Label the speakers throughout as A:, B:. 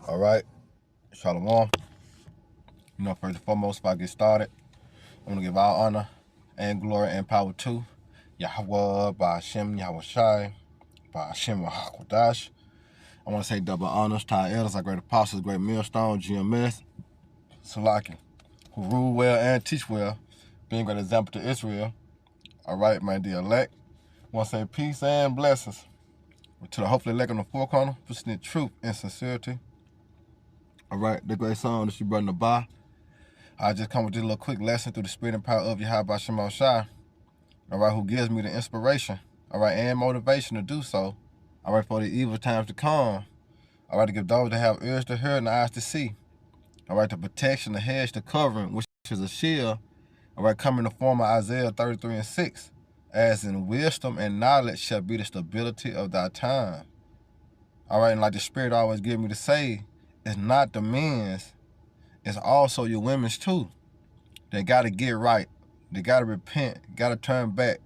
A: All right, Shalom. First and foremost, if I get started, I want to give all honor and glory and power to Yahweh, Ba'ashem, Yahweh Shai, Ba'ashem, Wahakodash. I want to say double honors to our elders, our great apostles, great millstone, GMS, Salaki, who rule well and teach well, being a great example to Israel. All right, my dear elect. I want to say peace and blessings to the hopefully elect on the four corner, presenting truth and sincerity. All right, the great song that you brought in the bar. I just come with this little quick lesson through the spirit and power of Yahweh Shema Shai, all right, who gives me the inspiration, all right, and motivation to do so, all right, for the evil times to come, all right, to give those that have ears to hear and eyes to see, all right, the protection, the hedge, the covering, which is a shield, all right, coming in the form of Isaiah 33:6, as in wisdom and knowledge shall be the stability of thy time, all right, and like the spirit always gives me to say, it's not the men's, it's also your women's too. They got to get right. They got to repent. Got to turn back.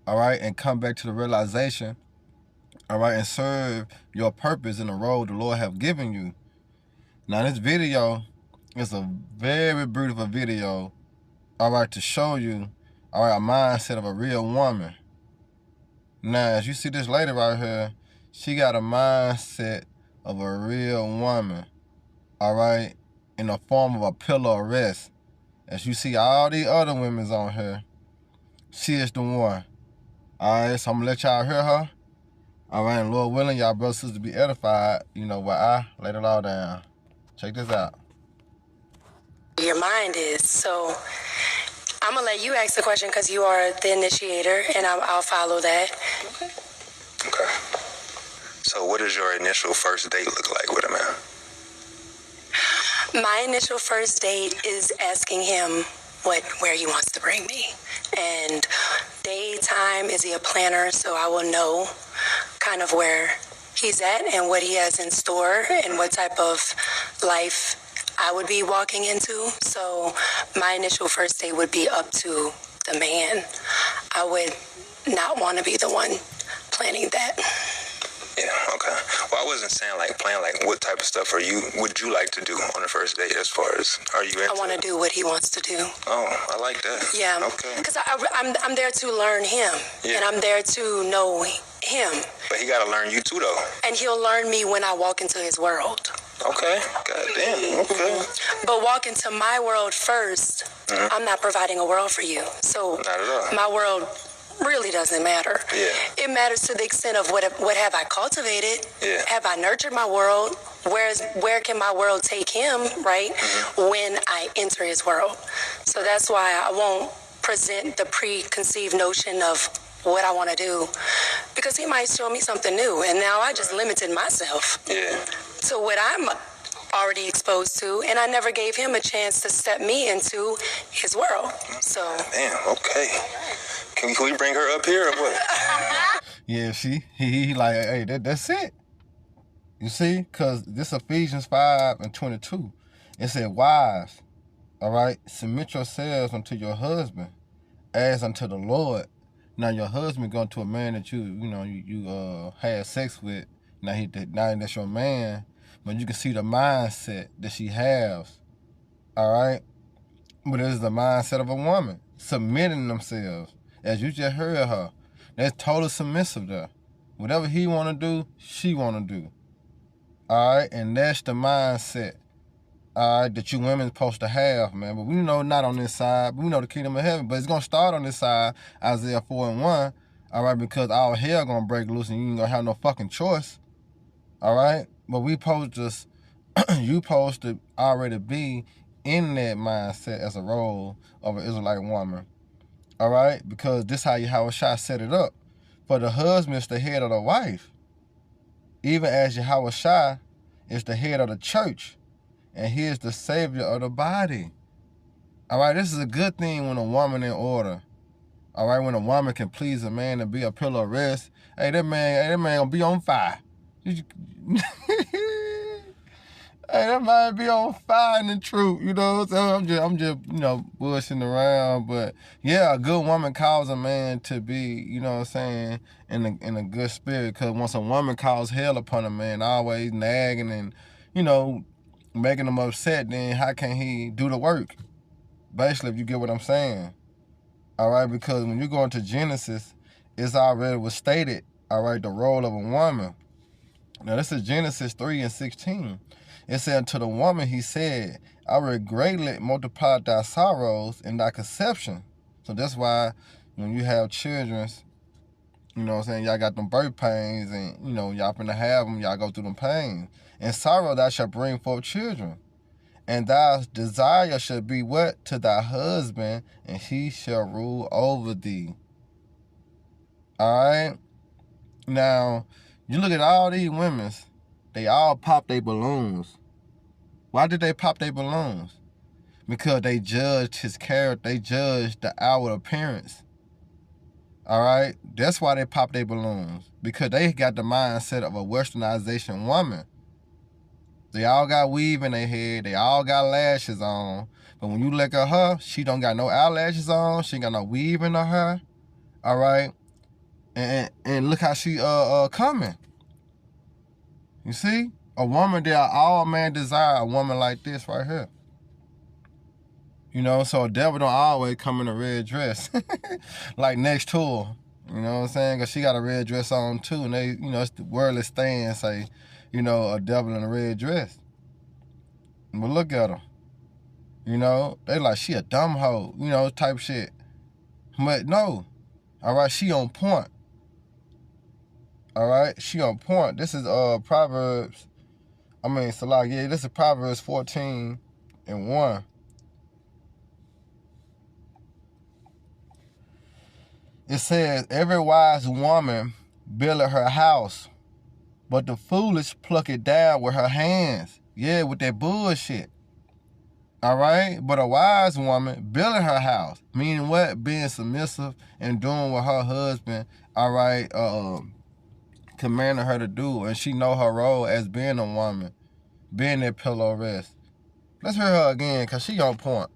A: All right, and come back to the realization. All right, and serve your purpose in the role the Lord have given you. Now, this video is a very beautiful video. All right, to show you, all right, a mindset of a real woman. Now, as you see this lady right here, she got a mindset of a real woman. All right, in the form of a pillar of rest. As you see all the other women's on here, she is the one. All right, so I'm going to let y'all hear her. All right, and Lord willing, y'all brothers and sisters be edified, while I lay it all down. Check this out.
B: Your mind is. So I'm going to let you ask the question because you are the initiator, and I'll follow that.
C: Okay. So what does your initial first date look like with a man?
B: My initial first date is asking him where he wants to bring me. And daytime, is he a planner? So I will know kind of where he's at and what he has in store and what type of life I would be walking into. So my initial first date would be up to the man. I would not want to be the one planning that.
C: Yeah, okay. Well, I wasn't saying plan, what type of stuff would you like to do on the first date as far as, are you into
B: I want to do what he wants to do.
C: Oh, I like that.
B: Yeah.
C: Okay.
B: Because I'm there to learn him. Yeah. And I'm there to know him.
C: But he got to learn you too, though.
B: And he'll learn me when I walk into his world.
C: Okay. Goddamn. Okay.
B: But walk into my world first. Mm-hmm. I'm not providing a world for you. So
C: not at all.
B: My world really doesn't matter.
C: Yeah.
B: It matters to the extent of what have I cultivated?
C: Yeah.
B: Have I nurtured my world? Where can my world take him, right? Mm-hmm. When I enter his world. So that's why I won't present the preconceived notion of what I want to do, because he might show me something new, and now I just limited myself.
C: Yeah.
B: So what I'm already exposed to, and I never gave him a chance to step me into his world. So.
C: Damn. Okay. Can we bring her up here or what?
A: Yeah, he like, hey, that's it. You see, because this Ephesians 5:22, it said, wives, all right, submit yourselves unto your husband as unto the Lord. Now your husband going to a man that you had sex with. Now that's your man, but you can see the mindset that she has. All right, but it is the mindset of a woman submitting themselves, as you just heard her. That's total submissive there. Whatever he want to do, she want to do. All right, and that's the mindset. All right, that you women supposed to have, man. But we know not on this side, but we know the kingdom of heaven. But it's going to start on this side, Isaiah 4:1, all right, because all hell going to break loose and you ain't going to have no fucking choice, all right? But we supposed to, you supposed to already be in that mindset as a role of an Israelite woman, all right? Because this how Yahweh Shai set it up. For the husband is the head of the wife, even as Yahweh Shai is the head of the church. And he is the savior of the body. All right, this is a good thing when a woman in order. All right, when a woman can please a man and be a pillar of rest. Hey, that man gonna be on fire. Hey, that man be on fire in the truth, So I'm just, bullshitting around. But yeah, a good woman calls a man to be, in a good spirit. Because once a woman calls hell upon a man, always nagging and making him upset, then how can he do the work? Basically, if you get what I'm saying. All right, because when you go into Genesis, it's already was stated, all right, the role of a woman. Now, this is Genesis 3:16. It said, to the woman, he said, I will greatly multiply thy sorrows and thy conception. So that's why when you have children, y'all got them birth pains and, y'all finna have them, y'all go through them pains. And sorrow thou shalt bring forth children. And thy desire shall be what? To thy husband, and he shall rule over thee. All right? Now, you look at all these women, they all pop their balloons. Why did they pop their balloons? Because they judged his character. They judged the outward appearance. All right? That's why they pop their balloons. Because they got the mindset of a westernization woman. They all got weave in their head. They all got lashes on. But when you look at her, she don't got no eyelashes on. She ain't got no weave in her hair. All right? And look how she coming. You see? A woman that all man desire, a woman like this right here. So a devil don't always come in a red dress. Like next to her. You know what I'm saying? Because she got a red dress on too. And they, it's the worldly stand say, a devil in a red dress. But look at her. They like, she a dumb hoe, type shit. But no. All right, she on point. All right, she on point. This is Proverbs. This is Proverbs 14:1. It says, every wise woman buildeth her house, but the foolish pluck it down with her hands. Yeah, with that bullshit. All right? But a wise woman building her house, meaning what? Being submissive and doing what her husband, all right, commanding her to do. And she know her role as being a woman, being that pillow rest. Let's hear her again, because she on point.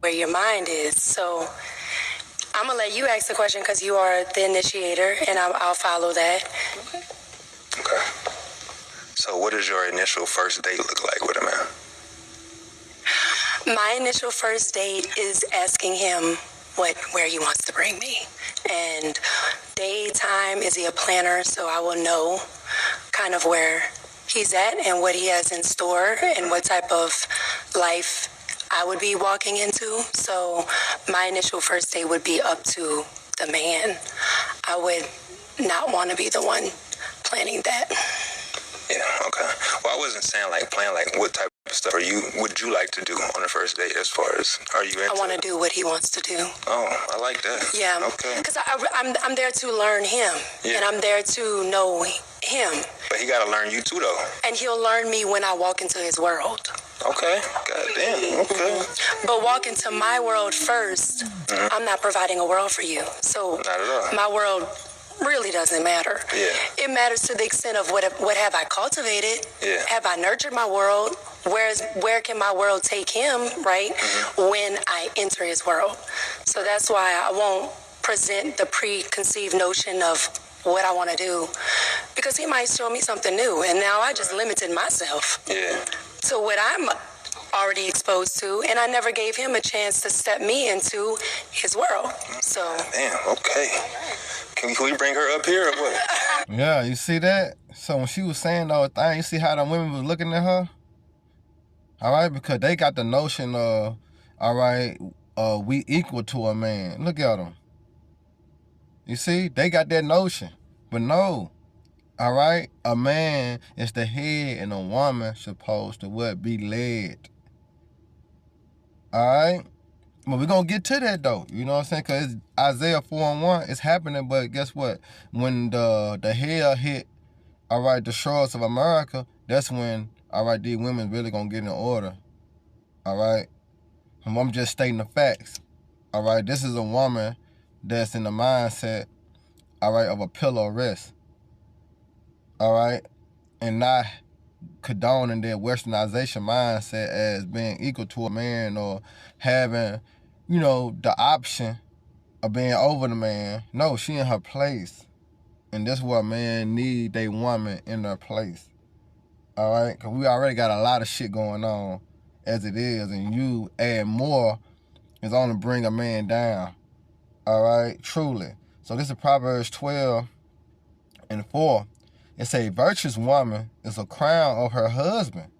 B: Where your mind is. So I'm going to let you ask the question because you are the initiator, and I'll follow that.
C: Okay. So what does your initial first date look like with a man?
B: My initial first date is asking him where he wants to bring me. And daytime, is he a planner? So I will know kind of where he's at and what he has in store and what type of life I would be walking into. So my initial first date would be up to the man. I would not want to be the one planning that.
C: Yeah, okay. Well, I wasn't saying plan, what type of stuff would you like to do on the first date as far as, are you into?
B: I want to do what he wants to do.
C: Oh, I like that.
B: Yeah.
C: Okay.
B: Because I'm there to learn him. Yeah. And I'm there to know him.
C: But he got to learn you too, though.
B: And he'll learn me when I walk into his world.
C: Okay. Goddamn. Okay.
B: But walk into my world first. Mm-hmm. I'm not providing a world for you. So
C: not at all.
B: My world really doesn't matter.
C: Yeah.
B: It matters to the extent of what have I cultivated?
C: Yeah.
B: Have I nurtured my world? Where can my world take him, right? Mm-hmm. When I enter his world. So that's why I won't present the preconceived notion of what I want to do, because he might show me something new, and now I just limited myself.
C: Yeah.
B: So what I'm already exposed to, and I never gave him a chance to step me into his world. So.
C: Damn. Okay. Can we bring her up here or what?
A: Yeah, you see that? So when she was saying those things, you see how the women was looking at her? All right, because they got the notion of, all right, we equal to a man. Look at them. You see, they got that notion. But no, all right, a man is the head and a woman supposed to what? Be led. All right? But we're going to get to that, though. You know what I'm saying? Because Isaiah 4:1 is happening, but guess what? When the hell hit, all right, the shores of America, that's when, all right, these women really going to get in order. All right? And I'm just stating the facts. All right? This is a woman that's in the mindset, all right, of a pillow rest. All right? And not condoning their westernization mindset as being equal to a man or having, the option of being over the man. No, she in her place. And that's what a man need a woman in her place. All right? Because we already got a lot of shit going on as it is, and you add more is only bring a man down. All right? Truly. So this is Proverbs 12:4. It say, virtuous woman is a crown of her husband,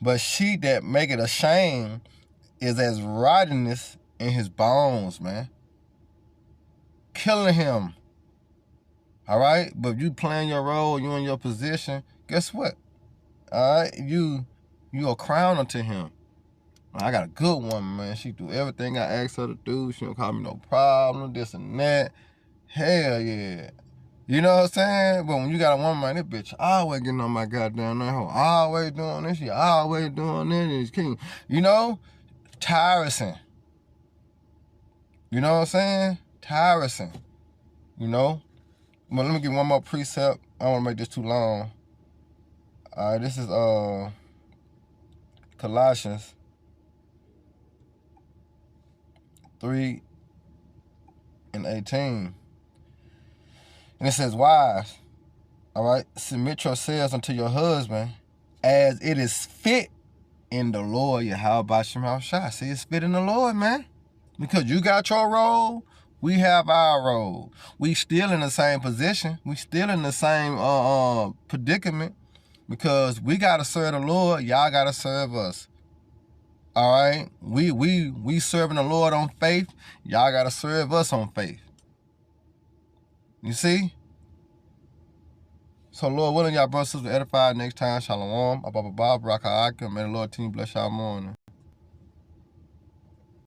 A: but she that make it ashamed is as rottenness in his bones, man. Killing him. All right? But if you playing your role, you in your position, guess what? All right? You a crown unto him. I got a good woman, man. She do everything I ask her to do. She don't call me no problem, this and that. Hell yeah. You know what I'm saying? But when you got a woman, man, this bitch always getting on my goddamn nerve. Always doing this. She always doing this. You know? Tiresome. You know what I'm saying? Tiresome. You know? But let me get one more precept. I don't want to make this too long. All right, this is Colossians 3:18. And it says, wives, all right, submit yourselves unto your husband as it is fit in the Lord. Yahweh Shem HaShai. See, it's fit in the Lord, man. Because you got your role, we have our role. We still in the same position. We still in the same predicament. Because we got to serve the Lord, y'all got to serve us. All right? We serving the Lord on faith, y'all got to serve us on faith. You see? So, Lord willing, y'all brothers and sisters edified next time. Shalom. Abba, Baraka, may the Lord team bless y'all morning.